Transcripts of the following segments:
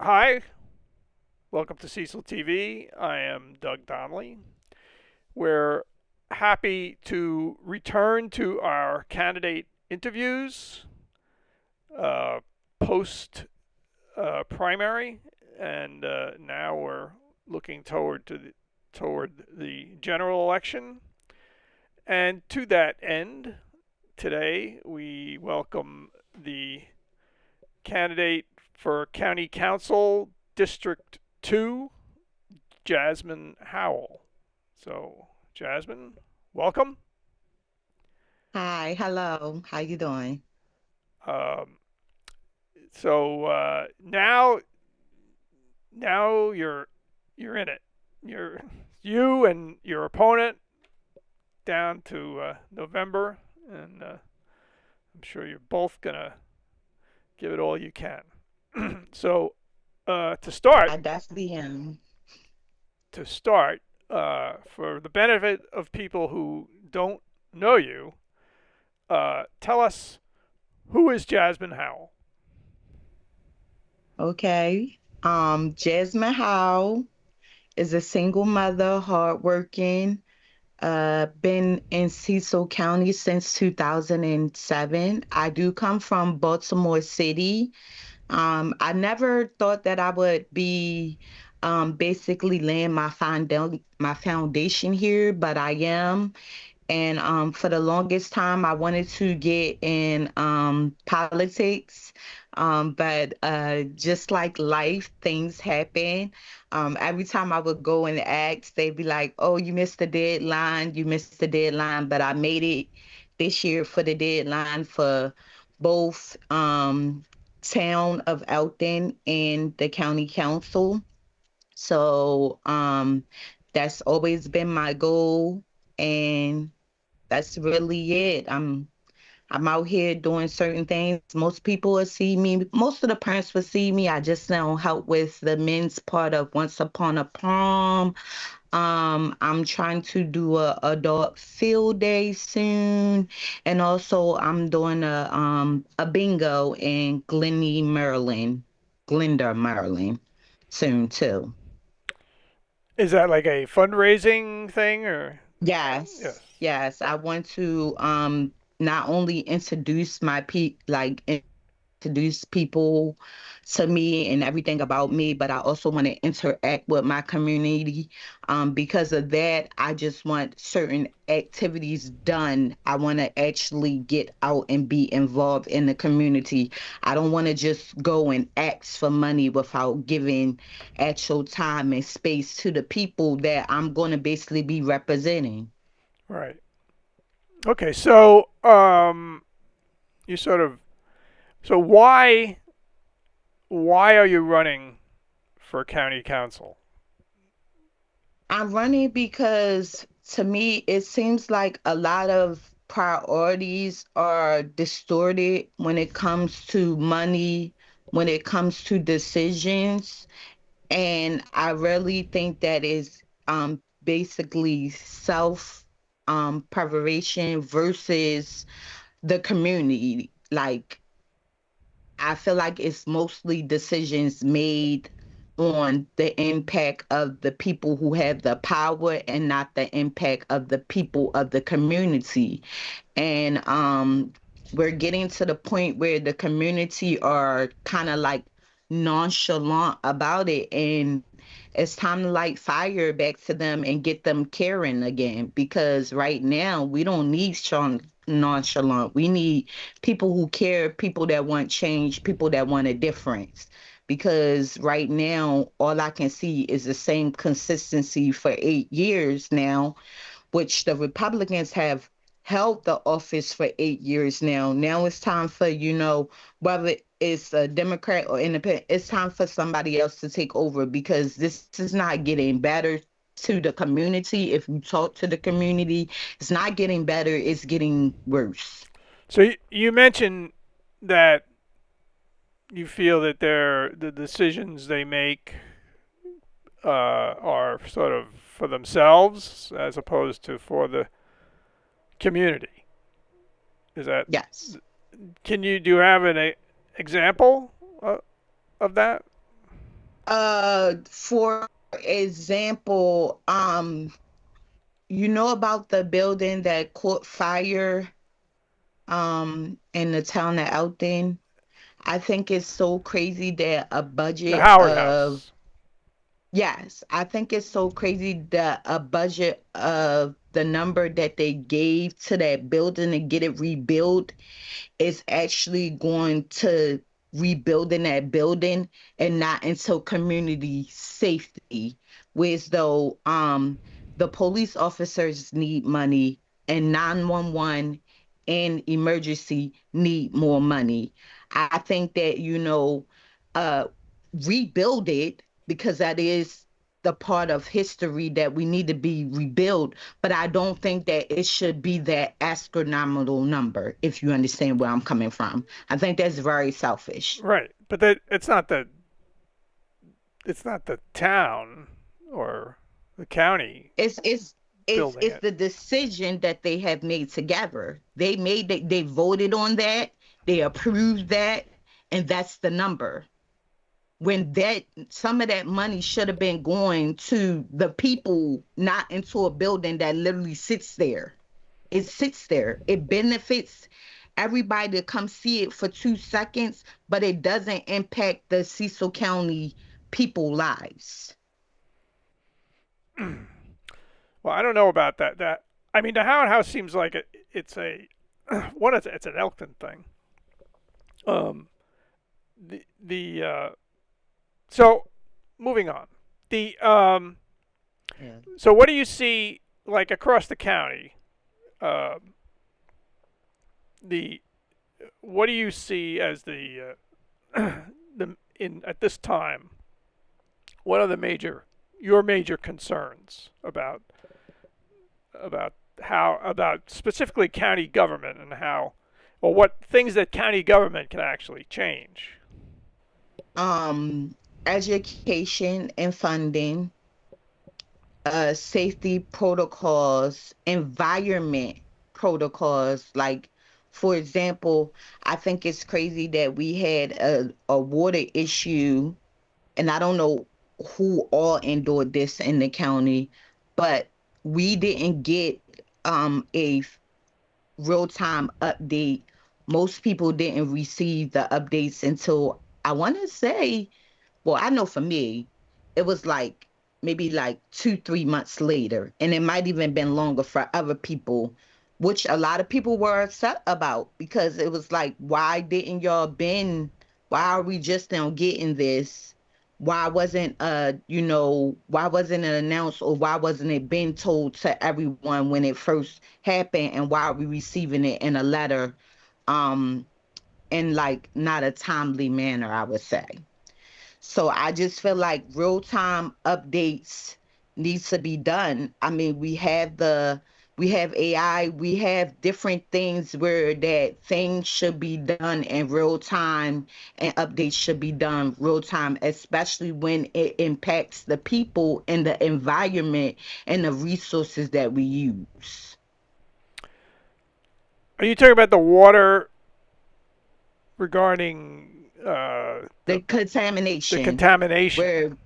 Hi, welcome to Cecil TV. I am Doug Donnelly. We're happy to return to our candidate interviews uh, post primary, and now we're looking toward the general election. And to that end, today we welcome the candidate for County Council District 2, Jasmin Howell. So, Jasmin, welcome. Hi, hello. How you doing? Um, so now you're in it. You're you and your opponent down to November, and I'm sure you're both gonna give it all you can. So to start, I definitely am. to start, for the benefit of people who don't know you, tell us, who is Jasmin Howell? Okay. Jasmin Howell is a single mother, hardworking, been in Cecil County since 2007. I do come from Baltimore City. I never thought that I would be basically laying my foundation here, but I am. And for the longest time, I wanted to get in politics. But just like life, things happen. Every time I would go and ask, they'd be like, "Oh, you missed the deadline. You missed the deadline." But I made it this year for the deadline for both town of Elton and the county council. So that's always been my goal. And that's really it. I'm out here doing certain things. Most people will see me. Most of the parents will see me. I just now help with the men's part of Once Upon a Prom. I'm trying to do a adult field day soon, and also I'm doing a bingo in Glenda, Maryland, soon too. Is that like a fundraising thing, or yes? Yes, yes. I want to not only introduce introduce people to me and everything about me, but I also want to interact with my community. Because of that, I just want certain activities done. I want to actually get out and be involved in the community. I don't want to just go and ask for money without giving actual time and space to the people that I'm going to basically be representing. Right. Okay. So you sort of so why are you running for county council? I'm running because to me, it seems like a lot of priorities are distorted when it comes to money, when it comes to decisions. And I really think that is basically self preparation versus the community. Like, I feel like it's mostly decisions made on the impact of the people who have the power and not the impact of the people of the community. And we're getting to the point where the community are kind of like nonchalant about it. And it's time to light fire back to them and get them caring again. Because right now we don't need nonchalant. We need people who care, people that want change, people that want a difference. Because right now, all I can see is the same consistency for 8 years now, which the Republicans have held the office for 8 years now. Now it's time for, whether it's a Democrat or independent, it's time for somebody else to take over because this is not getting better to the community. If you talk to the community, it's not getting better, it's getting worse. So you mentioned that you feel that the decisions they make are sort of for themselves as opposed to for the community. Is that Yes. can you do you have an example of that? For example, you know about the building that caught fire in the town of Elton? I think it's so crazy that a The budget Howard of House. yes, I think it's so crazy that a budget of the number that they gave to that building to get it rebuilt is actually going to rebuilding that building and not into community safety. Whereas though the police officers need money and 911 and emergency need more money. I think that, uh rebuild it because that is the part of history that we need to be rebuilt, but I don't think that it should be that astronomical number, if you understand where I'm coming from. I think that's very selfish. Right. But it's not the town or the county It's it's it's building it's it. the decision that they have made together. They voted on that, they approved that, and that's the number. When that some of that money should have been going to the people, not into a building that literally sits there. It sits there. It benefits everybody to come see it for 2 seconds, but it doesn't impact the Cecil County people lives. Well, I don't know about that. I mean, the Howard House seems like it's a one. It's an Elkton thing. Um, the so moving on. The Yeah. so what do you see like across the county? Um, the what do you see as the in at this time? What are the your major concerns about how about specifically county government and how or what things that county government can actually change? Um, Education and funding, safety protocols, environment protocols. Like, for example, I think it's crazy that we had a water issue, and I don't know who all endured this in the county, but we didn't get a real time update. Most people didn't receive the updates until I want to say, well, I know for me, it was like maybe like 2, 3 months later, and it might even been longer for other people, which a lot of people were upset about because it was like, why didn't y'all been? Why are we just now getting this? Why wasn't it announced or why wasn't it been told to everyone when it first happened, and why are we receiving it in a letter, um, in like not a timely manner, I would say. So I just feel like real time updates needs to be done. I mean, we have AI, we have different things where that things should be done in real time and updates should be done real time, especially when it impacts the people and the environment and the resources that we use. Are you talking about the water regarding The the contamination contamination? where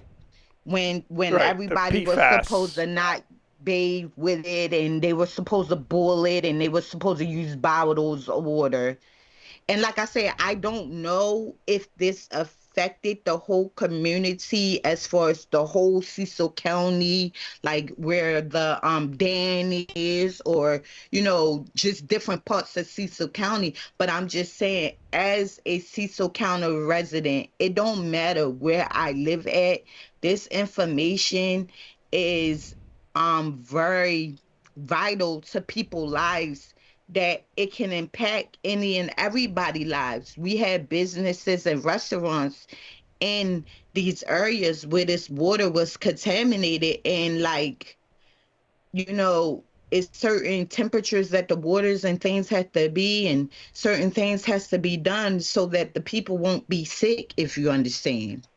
when Right, the everybody was supposed PFAS. to not bathe with it and they were supposed to boil it and they were supposed to use bottles of water. And like I said, I don't know if this affected the whole community as far as the whole Cecil County, like where the dam is, or just different parts of Cecil County. But I'm just saying, as a Cecil County resident, it don't matter where I live at. This information is very vital to people's lives, that it can impact any and everybody lives. We have businesses and restaurants in these areas where this water was contaminated, and like, it's certain temperatures that the waters and things have to be, and certain things has to be done so that the people won't be sick, if you understand.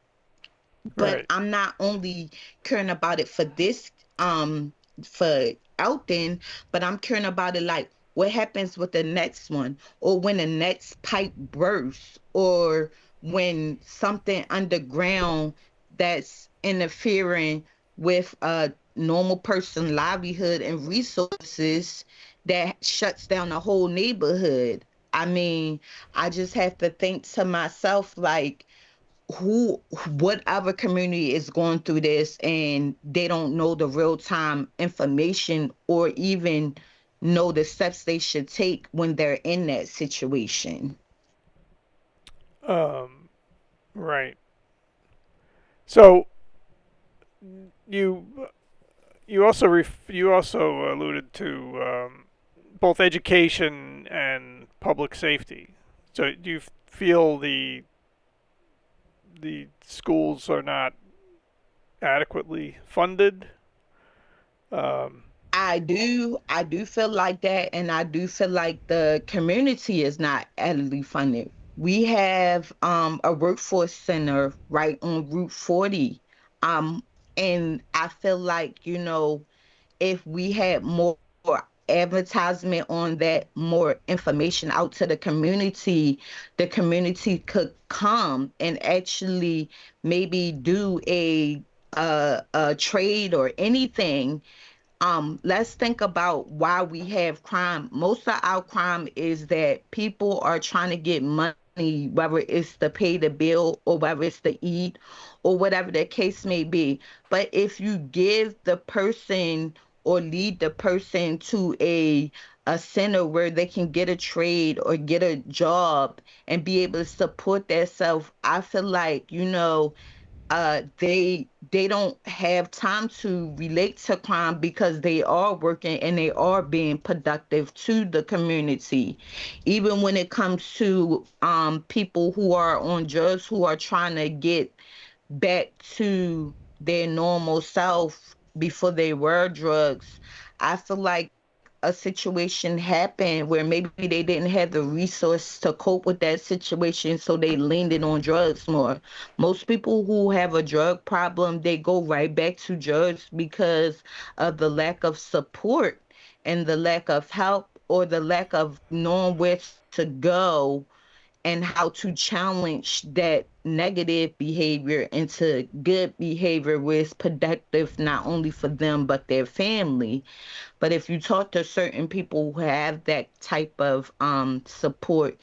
But Right. I'm not only caring about it for this, for Elton, but I'm caring about it like what happens with the next one, or when the next pipe bursts, or when something underground that's interfering with a normal person livelihood and resources that shuts down the whole neighborhood. I mean, I just have to think to myself like, who whatever community is going through this and they don't know the real time information or even know the steps they should take when they're in that situation. Um, right. So you you also alluded to both education and public safety. So do you feel the schools are not adequately funded? Um, I do feel like that, and I do feel like the community is not adequately funded. We have a workforce center right on Route 40. Um and I feel like, if we had more advertisement on that, more information out to the community could come and actually maybe do a trade or anything. Let's think about why we have crime. Most of our crime is that people are trying to get money, whether it's to pay the bill or whether it's to eat or whatever the case may be. But if you give the person or lead the person to a center where they can get a trade or get a job and be able to support themselves, I feel like, they don't have time to relate to crime because they are working and they are being productive to the community. Even when it comes to people who are on drugs, who are trying to get back to their normal self before they were drugs, I feel like a situation happened where maybe they didn't have the resource to cope with that situation, so they leaned in on drugs more. Most people who have a drug problem, they go right back to drugs because of the lack of support and the lack of help or the lack of knowing where to go and how to challenge that negative behavior into good behavior where it's productive not only for them but their family. But if you talk to certain people who have that type of support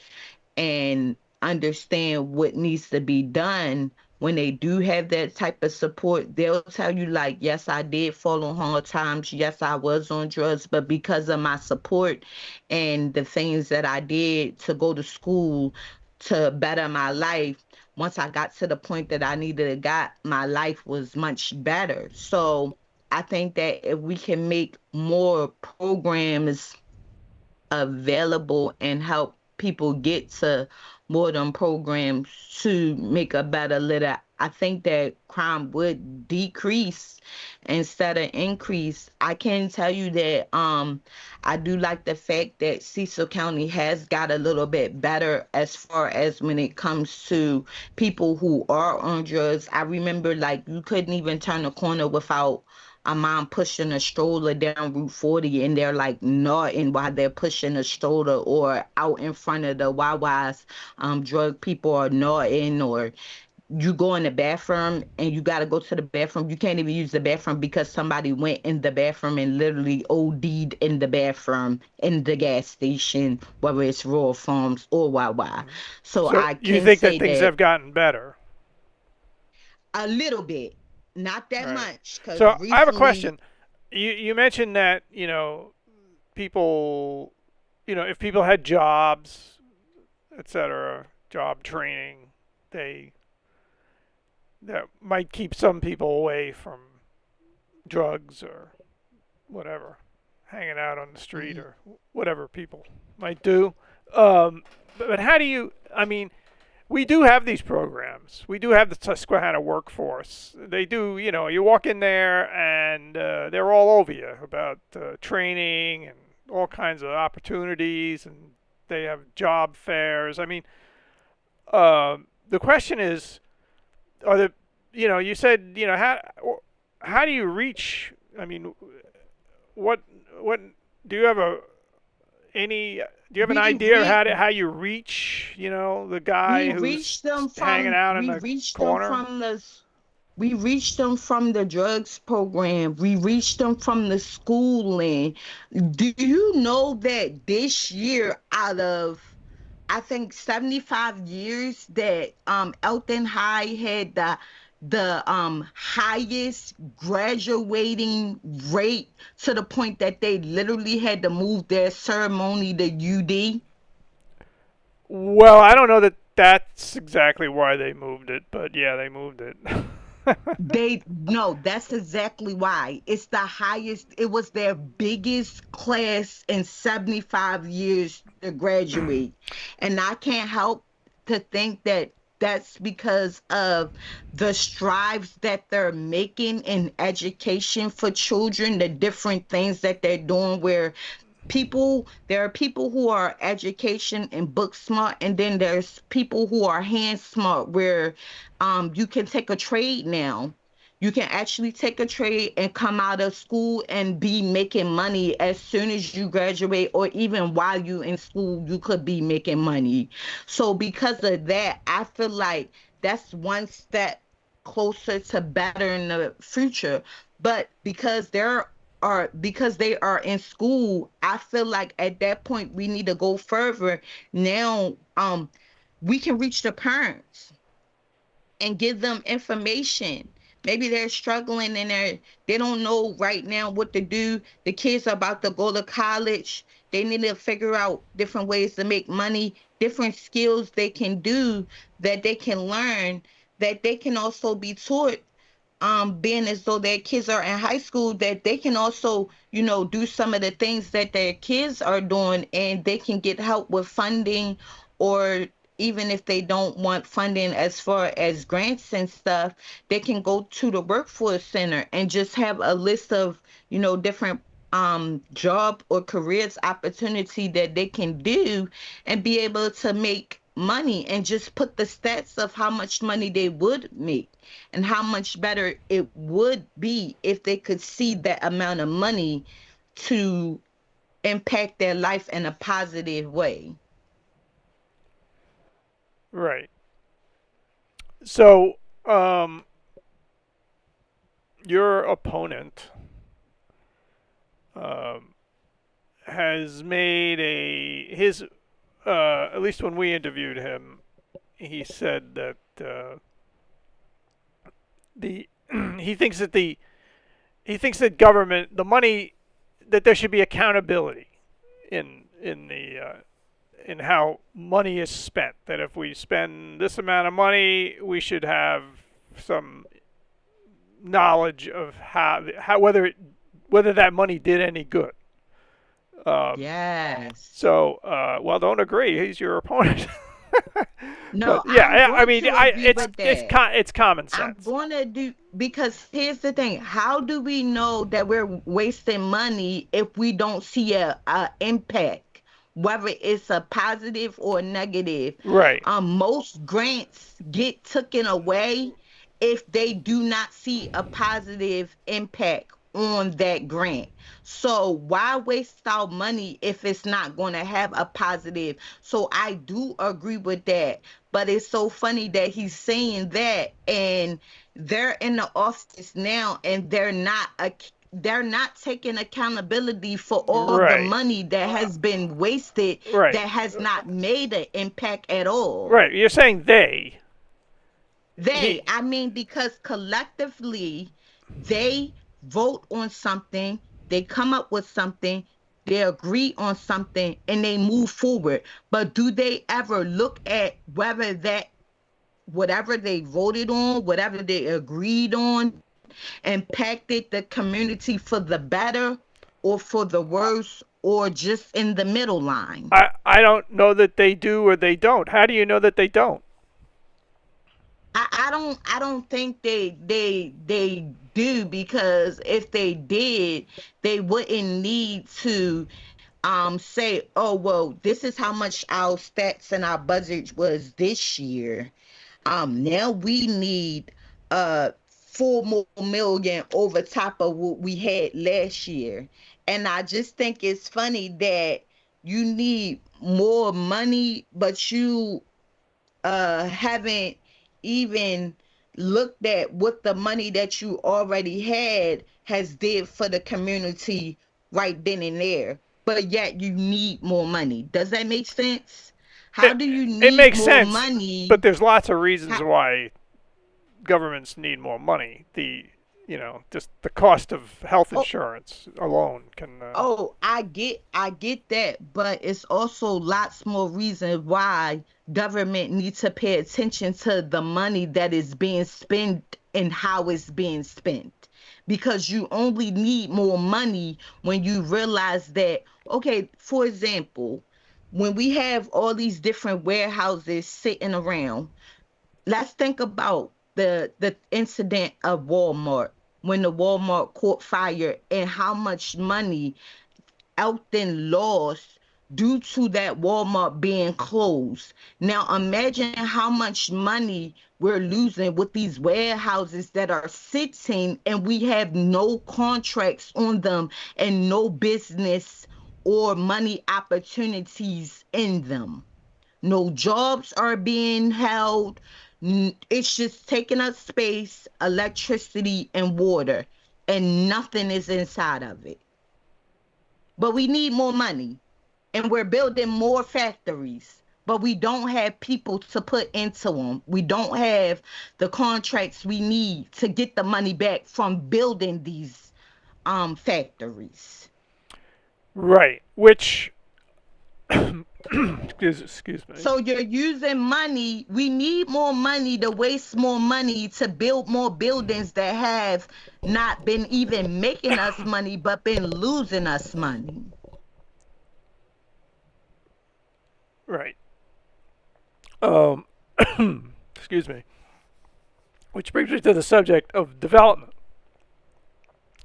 and understand what needs to be done, when they do have that type of support, they'll tell you, like, yes, I did fall on hard times. Yes, I was on drugs, but because of my support and the things that I did to go to school to better my life, once I got to the point that I needed to got, my life was much better. So I think that if we can make more programs available and help people get to more programs to make a better litter, I think that crime would decrease instead of increase. I can tell you that I do like the fact that Cecil County has got a little bit better as far as when it comes to people who are on drugs. I remember like you couldn't even turn a corner without a mom pushing a stroller down Route 40 and they're like nodding while they're pushing a stroller, or out in front of the Wawa's, drug people are nodding, or you go in the bathroom and you got to go to the bathroom. You can't even use the bathroom because somebody went in the bathroom and literally OD'd in the bathroom in the gas station, whether it's Royal Farms or Wawa. So so I you can think that say things that have gotten better? a little bit, not that Right. much, because So I have a recently, question. You mentioned that people, if people had jobs, etc., job training, they that might keep some people away from drugs or whatever, hanging out on the street mhm. or whatever people might do. Um, but how do you? I mean, we do have these programs. We do have the Susquehanna workforce. They do. You walk in there and they're all over you about training and all kinds of opportunities, and they have job fairs. I mean, the question is, are the you said how do you reach? I mean, what what do you have a any do you have an we idea of re how you reach the guy who's hanging out in we the reached them corner? from the We reached them from the drugs program. We reached them from the schooling. Do you know that this year, out of I think 75 years, that Elton High had the highest graduating rate, to the point that they literally had to move their ceremony to UD? Well, I don't know that that's exactly why they moved it, but yeah, they moved it. They no, that's exactly why. It's the highest. It was their biggest class in 75 years to graduate. And I can't help to think that that's because of the strives that they're making in education for children, the different things that they're doing, where there are people who are education and book smart, and then there's people who are hand smart, where you can take a trade now. You can actually take a trade and come out of school and be making money as soon as you graduate, or even while you in school you could be making money. So because of that, I feel like that's one step closer to better in the future. But because they are in school, I feel like at that point we need to go further. Now, we can reach the parents and give them information. Maybe they're struggling and they don't know right now what to do. The kids are about to go to college. They need to figure out different ways to make money, different skills they can do, that they can learn, that they can also be taught, being as though their kids are in high school, that they can also, do some of the things that their kids are doing, and they can get help with funding. Or even if they don't want funding as far as grants and stuff, they can go to the workforce center and just have a list of, different job or careers opportunity that they can do, and be able to make money, and just put the stats of how much money they would make and how much better it would be if they could see that amount of money to impact their life in a positive way. Right. So, um, your opponent um, has made a his at least when we interviewed him, he said that the he thinks that government, the money, that there should be accountability in how money is spent. That if we spend this amount of money, we should have some knowledge of how whether that money did any good. Um, Yes. well, don't agree. He's your opponent. But No, yeah, I'm I going mean, to agree it's with that. it's common I'm sense. going to do, because here's the thing. How do we know that we're wasting money if we don't see a impact, whether it's a positive or negative? Right. Most grants get taken away if they do not see a positive impact on that grant. So why waste our money if it's not going to have a positive? So I do agree with that. But it's so funny that he's saying that, and they're in the office now, and they're not taking accountability for all the Right. money that has been wasted, Right. that has not made an impact at all. Right. You're saying they. They, He. I mean, because collectively they vote on something, they come up with something, they agree on something, and they move forward. But do they ever look at whether that whatever they voted on, whatever they agreed on, impacted the community for the better or for the worse, or just in the middle line? I don't know that they do or they don't. How do you know that they don't? I don't think they do, because if they did, they wouldn't need to say, oh well, this is how much our stats and our budget was this year. Now we need 4 more million over top of what we had last year. And I just think it's funny that you need more money, but you haven't even looked at what the money that you already had has did for the community right then and there, but yet you need more money. Does that make sense? How It do you it need makes more sense, but money? there's lots of reasons How, why governments need more money. Just the cost of health oh, insurance alone can. oh, I get that, but it's also lots more reasons why government needs to pay attention to the money that is being spent and how it's being spent. Because you only need more money when you realize that, okay, for example, when we have all these different warehouses sitting around, let's think about the incident of Walmart, when the Walmart caught fire and how much money Elton lost due to that Walmart being closed. Now imagine how much money we're losing with these warehouses that are sitting and we have no contracts on them and no business or money opportunities in them. No jobs are being held. It's just taking up space, electricity, and water, and nothing is inside of it. But we need more money, and we're building more factories, but we don't have people to put into them. We don't have the contracts we need to get the money back from building these factories. Right, which excuse me. So you're using money. We need more money to waste more money to build more buildings that have not been even making us money, but been losing us money. Right. Excuse me. Which brings me to the subject of development,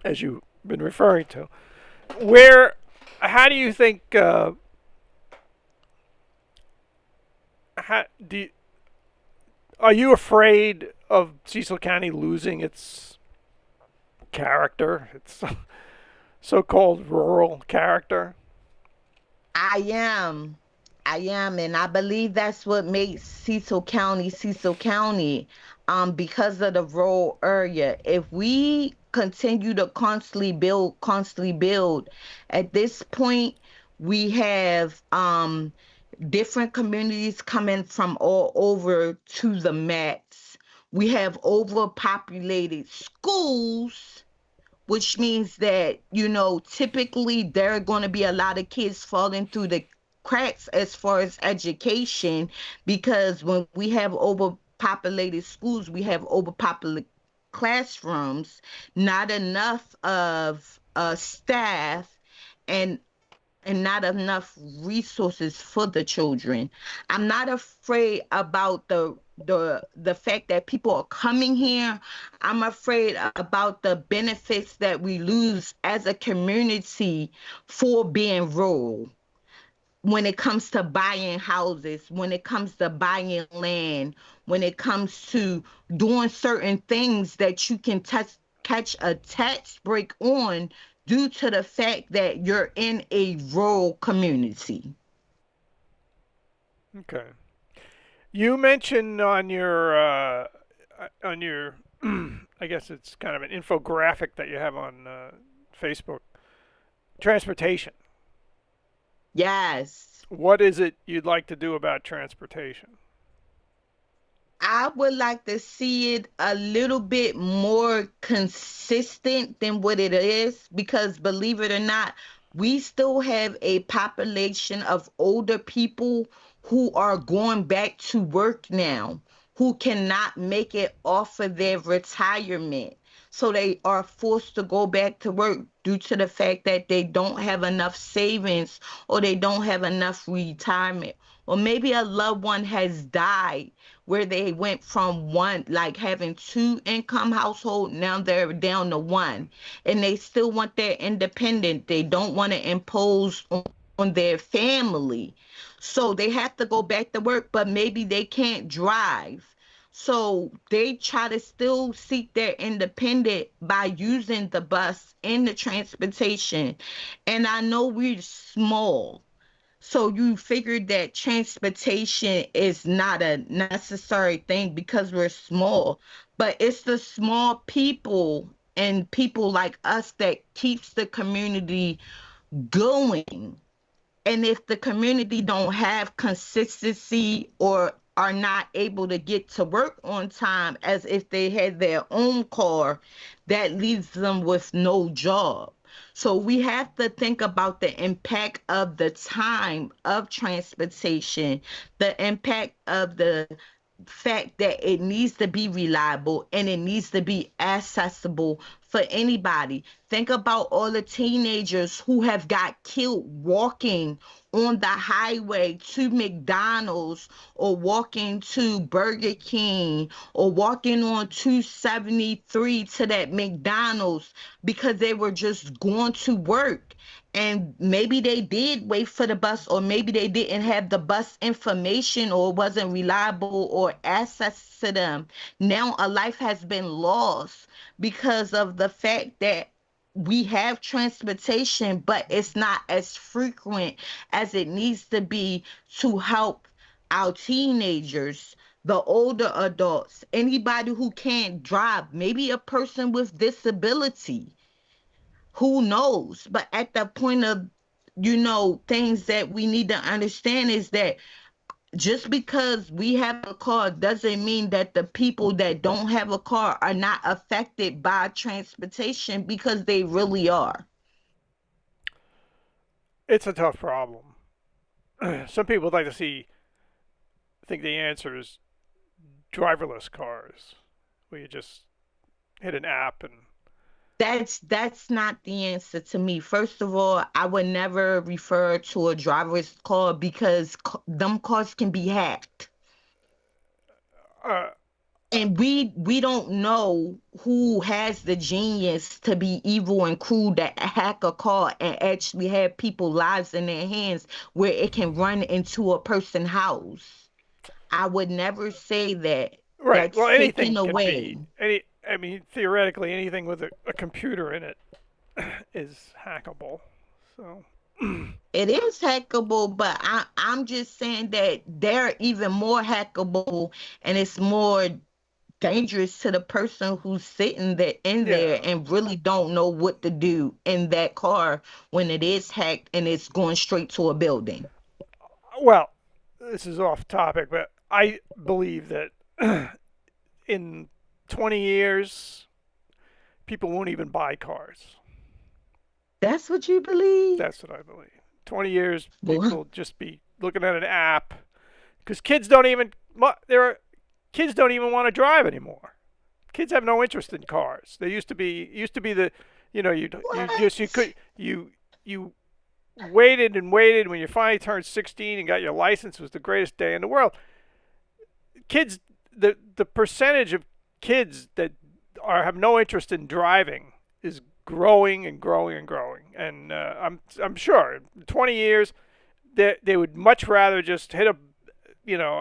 as you've been referring to. Where, how do you think? How do you, are you afraid of Cecil County losing its character, its so-called rural character? I am. I am, and I believe that's what makes Cecil County, because of the rural area. If we continue to constantly build, at this point, we have different communities coming from all over to the max. We have overpopulated schools, which means that, typically there are going to be a lot of kids falling through the cracks as far as education, because when we have overpopulated schools, we have overpopulated classrooms, not enough of staff, and not enough resources for the children. I'm not afraid about the fact that people are coming here. I'm afraid about the benefits that we lose as a community for being rural. When it comes to buying houses, when it comes to buying land, when it comes to doing certain things that you can catch a tax break on due to the fact that you're in a rural community. Okay. You mentioned on your I guess it's kind of an infographic that you have on Facebook, transportation. Yes. What is it you'd like to do about transportation? I would like to see it a little bit more consistent than what it is, because believe it or not, we still have a population of older people who are going back to work now, who cannot make it off of their retirement. So they are forced to go back to work due to the fact that they don't have enough savings, or they don't have enough retirement. Or maybe a loved one has died, where they went from one, like having two income household, now they're down to one, and they still want their independent. They don't want to impose on their family, so they have to go back to work, but maybe they can't drive, so they try to still seek their independent by using the bus and the transportation. And I know we're small, So you figured that transportation is not a necessary thing because we're small, but it's the small people and people like us that keeps the community going. And if the community don't have consistency or are not able to get to work on time as if they had their own car, that leaves them with no job. So we have to think about the impact of the time of transportation, the impact of the fact that it needs to be reliable and it needs to be accessible for anybody. Think about all the teenagers who have got killed walking on the highway to McDonald's or walking to Burger King or walking on 273 to that McDonald's because they were just going to work. And maybe they did wait for the bus, or maybe they didn't have the bus information, or it wasn't reliable or access to them. Now a life has been lost because of the fact that we have transportation, but it's not as frequent as it needs to be to help our teenagers, the older adults, anybody who can't drive, maybe a person with disability, who knows? But at the point of, things that we need to understand is that just because we have a car doesn't mean that the people that don't have a car are not affected by transportation, because they really are. It's a tough problem. Some people would like to think the answer is driverless cars, where you just hit an app and That's not the answer to me. First of all, I would never refer to a driver's car because them cars can be hacked. uh, And we don't know who has the genius to be evil and cruel, that hack a car and actually have people lives in their hands where it can run into a person's house. I would never say that. right. That's Well, anything taken can away. be any. I mean, theoretically, anything with a computer in it is hackable. So, It is hackable, but I'm just saying that they're even more hackable, and it's more dangerous to the person who's sitting there in there yeah. and really don't know what to do in that car when it is hacked and it's going straight to a building. Well, this is off topic, but I believe that in 20 years, people won't even buy cars. That's what you believe? That's what I believe. 20 years, people Well, will just be looking at an app because kids don't even there are kids don't even want to drive anymore. Kids have no interest in cars. They used to be the you just what? you waited and waited when you finally turned 16 and got your license was the greatest day in the world. Kids, the percentage of kids that have no interest in driving is growing and growing and growing. And I'm sure in 20 years they would much rather just hit a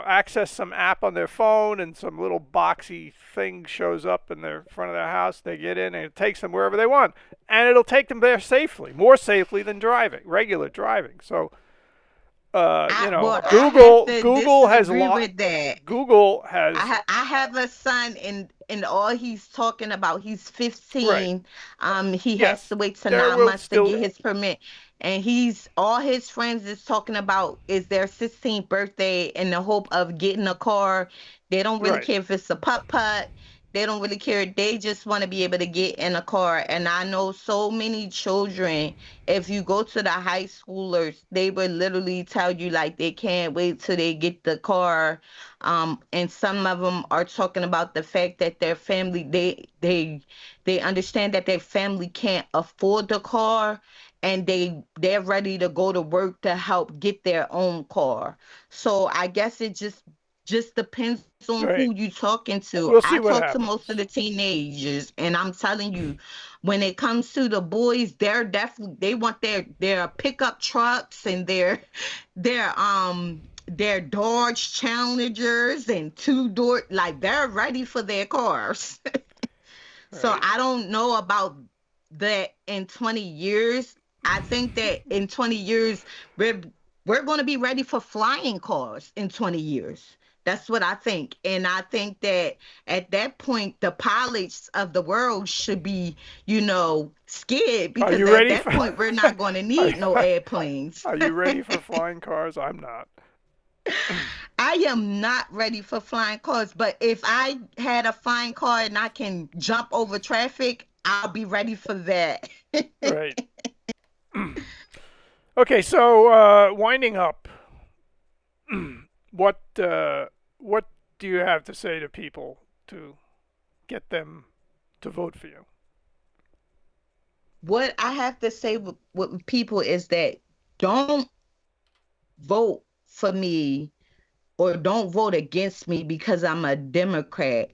access some app on their phone and some little boxy thing shows up in their front of their house. They get in and it takes them wherever they want, and it'll take them there safely, more safely than driving, regular driving. So, Well, I have Google to Google has a disagree lot. with that. Google has I have a son, and all he's talking about, he's right. 15. He has Yes, to wait till there nine will months to still get his permit. And he's all his friends is talking about is their 16th birthday in the hope of getting a car. They don't really right. care if it's a putt putt. They don't really care. They just want to be able to get in a car. And I know so many children, if you go to the high schoolers, they would literally tell you like they can't wait till they get the car. And some of them are talking about the fact that their family, they understand that their family can't afford the car, and they're ready to go to work to help get their own car. So I guess it just depends on Right. who you talking to. We'll see I what talk to most of happens. the teenagers, and I'm telling you, when it comes to the boys, they're definitely, they want their pickup trucks and their Dodge Challengers and two door, like they're ready for their cars. So Right. I don't know about that in 20 years. I think that in 20 years, we're we're going to be ready for flying cars in 20 years. That's what I think. And I think that at that point, the pilots of the world should be, scared Are because you at ready that for? point, we're not going to are, need no airplanes. are you ready for flying cars? I'm not. I am not ready for flying cars, but if I had a flying car and I can jump over traffic, I'll be ready for that. Right. Okay, so winding up, what do you have to say to people to get them to vote for you? What I have to say with people is that don't vote for me or don't vote against me because I'm a Democrat.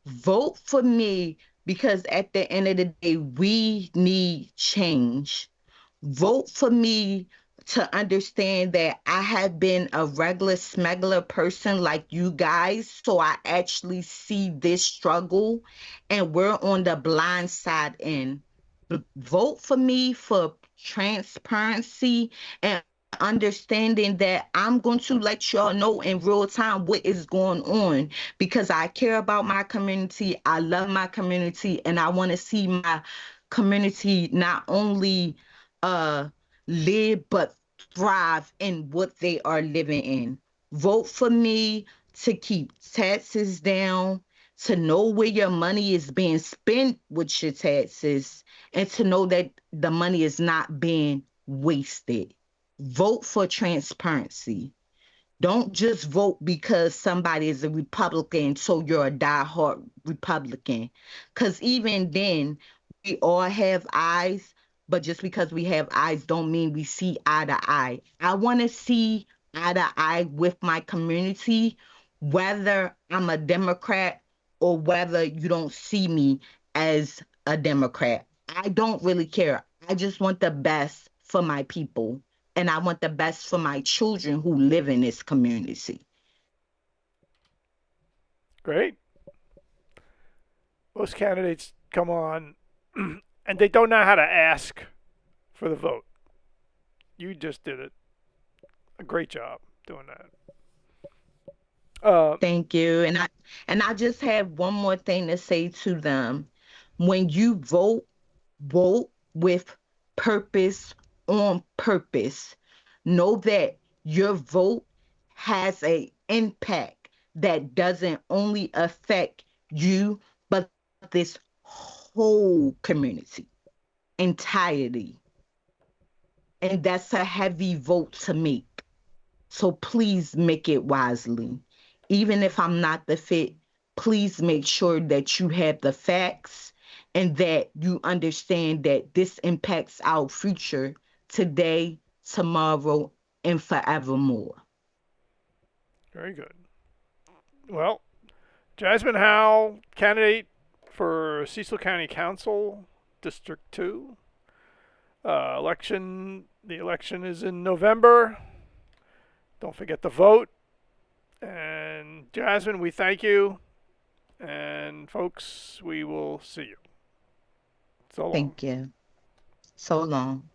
Vote for me because at the end of the day, we need change. Vote for me to understand that I have been a regular smuggler person like you guys. So I actually see this struggle and we're on the blind side in. Vote for me for transparency and understanding that I'm going to let y'all know in real time what is going on because I care about my community. I love my community and I want to see my community not only uh live but thrive in what they are living in. Vote for me to keep taxes down, to know where your money is being spent with your taxes, and to know that the money is not being wasted. Vote for transparency. Don't just vote because somebody is a Republican, so you're a diehard Republican. Because even then, we all have eyes, but just because we have eyes don't mean we see eye to eye. I want to see eye to eye with my community, whether I'm a Democrat or whether you don't see me as a Democrat. I don't really care. I just want the best for my people and I want the best for my children who live in this community. Great. Most candidates come on and they don't know how to ask for the vote. You just did it. A great job doing that. Uh, Thank you. And I just have one more thing to say to them. When you vote, vote with purpose on purpose. Know that your vote has an impact that doesn't only affect you, but this whole community entirety. And that's a heavy vote to make. So please make it wisely. Even if I'm not the fit, please make sure that you have the facts and that you understand that this impacts our future today, tomorrow, and forevermore. very good. Well, Jasmin Howell, candidate for Cecil County Council District 2. The election is in November. Don't forget to vote. And Jasmin, we thank you. And folks, we will see you. So long. Thank you. So long.